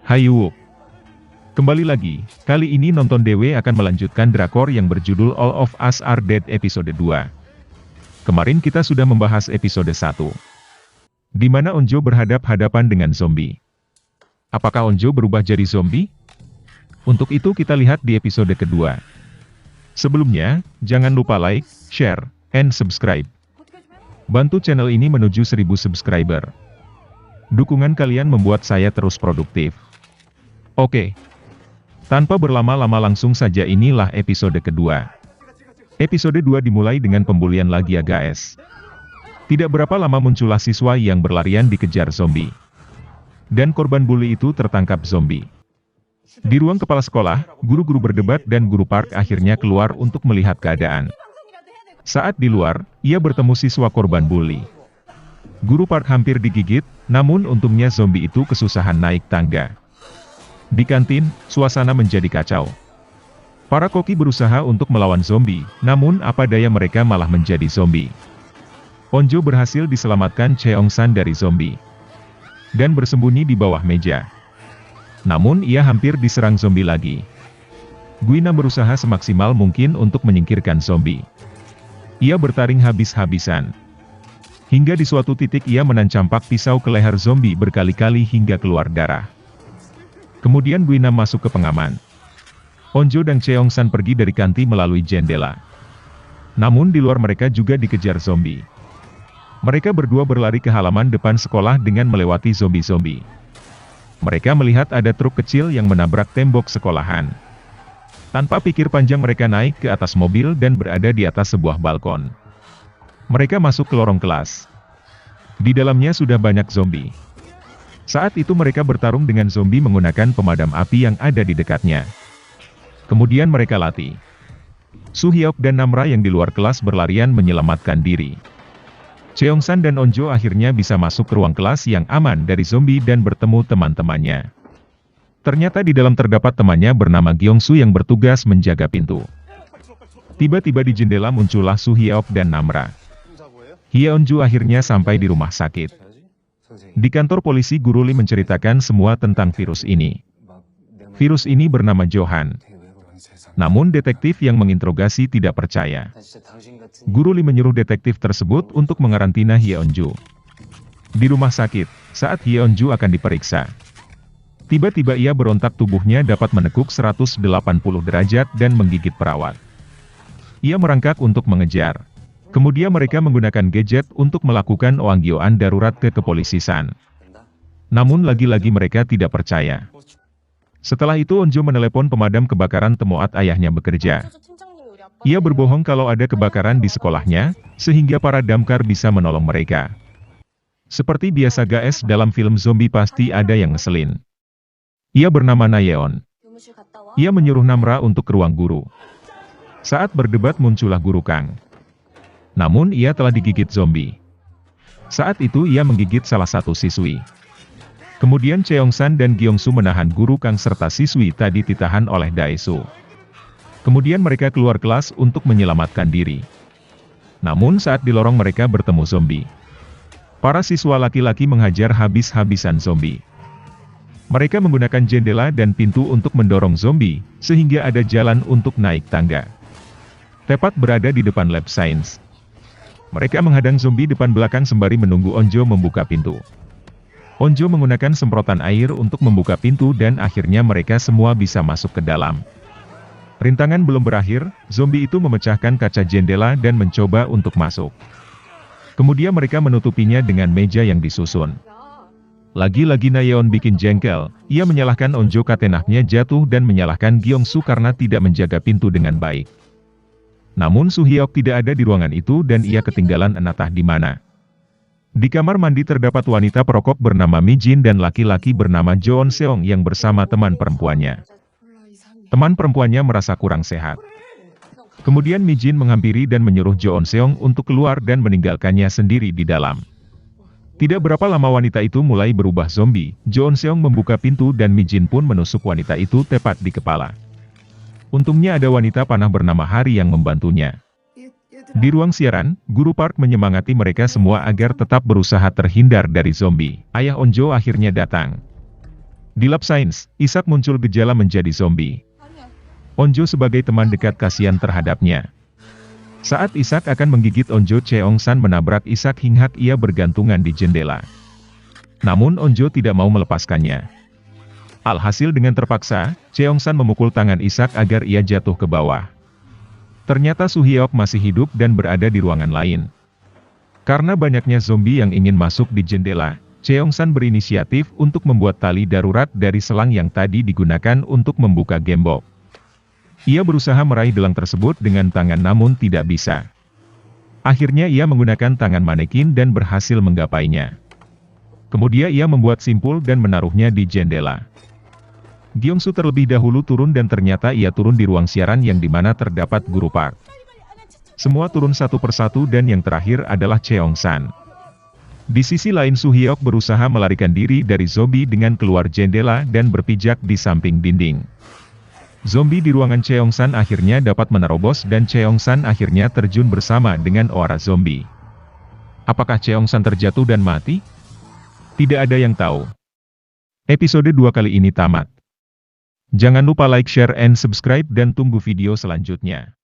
Hayu. Kembali lagi, kali ini Nonton Dewe akan melanjutkan drakor yang berjudul All of Us Are Dead episode 2. Kemarin kita sudah membahas episode 1. Di mana Onjo berhadap-hadapan dengan zombie. Apakah Onjo berubah jadi zombie? Untuk itu kita lihat di episode kedua. Sebelumnya, jangan lupa like, share, and subscribe. Bantu channel ini menuju 1000 subscriber. Dukungan kalian membuat saya terus produktif. Oke. Tanpa berlama-lama langsung saja inilah episode kedua. Episode 2 dimulai dengan pembulian lagi ya guys. Tidak berapa lama muncullah siswa yang berlarian dikejar zombie. Dan korban bully itu tertangkap zombie. Di ruang kepala sekolah, guru-guru berdebat dan guru Park akhirnya keluar untuk melihat keadaan. Saat di luar, ia bertemu siswa korban bully. Guru Park hampir digigit, namun untungnya zombie itu kesusahan naik tangga. Di kantin, suasana menjadi kacau. Para koki berusaha untuk melawan zombie, namun apa daya mereka malah menjadi zombie. Onjo berhasil diselamatkan Cheong-san dari zombie. Dan bersembunyi di bawah meja. Namun ia hampir diserang zombie lagi. Guina berusaha semaksimal mungkin untuk menyingkirkan zombie. Ia bertaring habis-habisan. Hingga di suatu titik ia menancampak pisau ke leher zombie berkali-kali hingga keluar darah. Kemudian Guina masuk ke pengaman. Onjo dan Cheong-san pergi dari kantin melalui jendela. Namun di luar mereka juga dikejar zombie. Mereka berdua berlari ke halaman depan sekolah dengan melewati zombie-zombie. Mereka melihat ada truk kecil yang menabrak tembok sekolahan. Tanpa pikir panjang mereka naik ke atas mobil dan berada di atas sebuah balkon. Mereka masuk ke lorong kelas. Di dalamnya sudah banyak zombie. Saat itu mereka bertarung dengan zombie menggunakan pemadam api yang ada di dekatnya. Kemudian mereka latih. Suhyok dan Namra yang di luar kelas berlarian menyelamatkan diri. Cheong-san dan Onjo akhirnya bisa masuk ke ruang kelas yang aman dari zombie dan bertemu teman-temannya. Ternyata di dalam terdapat temannya bernama Gyeongsu yang bertugas menjaga pintu. Tiba-tiba di jendela muncullah Suhyok dan Namra. Hyeonju akhirnya sampai di rumah sakit. Di kantor polisi Guru Lee menceritakan semua tentang virus ini. Virus ini bernama Johan. Namun detektif yang menginterogasi tidak percaya. Guru Lee menyuruh detektif tersebut untuk mengarantina Hyeonju. Di rumah sakit, saat Hyeonju akan diperiksa. Tiba-tiba ia berontak, tubuhnya dapat menekuk 180 derajat dan menggigit perawat. Ia merangkak untuk mengejar. Kemudian mereka menggunakan gadget untuk melakukan oanggyoan darurat ke kepolisian. Namun lagi-lagi mereka tidak percaya. Setelah itu Onjo menelepon pemadam kebakaran tempat ayahnya bekerja. Ia berbohong kalau ada kebakaran di sekolahnya, sehingga para damkar bisa menolong mereka. Seperti biasa guys, dalam film zombie pasti ada yang ngeselin. Ia bernama Nayeon. Ia menyuruh Namra untuk ke ruang guru. Saat berdebat muncullah Guru Kang. Namun ia telah digigit zombie. Saat itu ia menggigit salah satu siswi. Kemudian Cheong-san dan Gyeongsu menahan Guru Kang serta siswi tadi ditahan oleh Daesu. Kemudian mereka keluar kelas untuk menyelamatkan diri. Namun saat di lorong mereka bertemu zombie. Para siswa laki-laki menghajar habis-habisan zombie. Mereka menggunakan jendela dan pintu untuk mendorong zombie, sehingga ada jalan untuk naik tangga. Tepat berada di depan lab science. Mereka menghadang zombie depan belakang sembari menunggu Onjo membuka pintu. Onjo menggunakan semprotan air untuk membuka pintu dan akhirnya mereka semua bisa masuk ke dalam. Rintangan belum berakhir, zombie itu memecahkan kaca jendela dan mencoba untuk masuk. Kemudian mereka menutupinya dengan meja yang disusun. Lagi-lagi Nayeon bikin jengkel, ia menyalahkan Onjo katenahnya jatuh dan menyalahkan Gyeongsu karena tidak menjaga pintu dengan baik. Namun Suhyok tidak ada di ruangan itu dan ia ketinggalan entah di mana. Di kamar mandi terdapat wanita perokok bernama Mijin dan laki-laki bernama Jeon Seong yang bersama teman perempuannya. Teman perempuannya merasa kurang sehat. Kemudian Mijin menghampiri dan menyuruh Jeon Seong untuk keluar dan meninggalkannya sendiri di dalam. Tidak berapa lama wanita itu mulai berubah zombie. Jeon Seong membuka pintu dan Mijin pun menusuk wanita itu tepat di kepala. Untungnya ada wanita panah bernama Hari yang membantunya. Di ruang siaran, Guru Park menyemangati mereka semua agar tetap berusaha terhindar dari zombie. Ayah Onjo akhirnya datang. Di lab sains, Isak muncul gejala menjadi zombie. Onjo sebagai teman dekat kasihan terhadapnya. Saat Isak akan menggigit Onjo, Cheong-san menabrak Isak hingga ia bergantungan di jendela. Namun Onjo tidak mau melepaskannya. Alhasil dengan terpaksa, Cheong-san memukul tangan Isak agar ia jatuh ke bawah. Ternyata Suhyok masih hidup dan berada di ruangan lain. Karena banyaknya zombie yang ingin masuk di jendela, Cheong-san berinisiatif untuk membuat tali darurat dari selang yang tadi digunakan untuk membuka gembok. Ia berusaha meraih gelang tersebut dengan tangan namun tidak bisa. Akhirnya ia menggunakan tangan manekin dan berhasil menggapainya. Kemudian ia membuat simpul dan menaruhnya di jendela. Gyeongsu terlebih dahulu turun dan ternyata ia turun di ruang siaran yang dimana terdapat Guru Park. Semua turun satu persatu dan yang terakhir adalah Cheong-san. Di sisi lain Suhyok berusaha melarikan diri dari zombie dengan keluar jendela dan berpijak di samping dinding. Zombie di ruangan Cheong-san akhirnya dapat menerobos dan Cheong-san akhirnya terjun bersama dengan Oara zombie. Apakah Cheong-san terjatuh dan mati? Tidak ada yang tahu. Episode 2 kali ini tamat. Jangan lupa like, share, and subscribe dan tunggu video selanjutnya.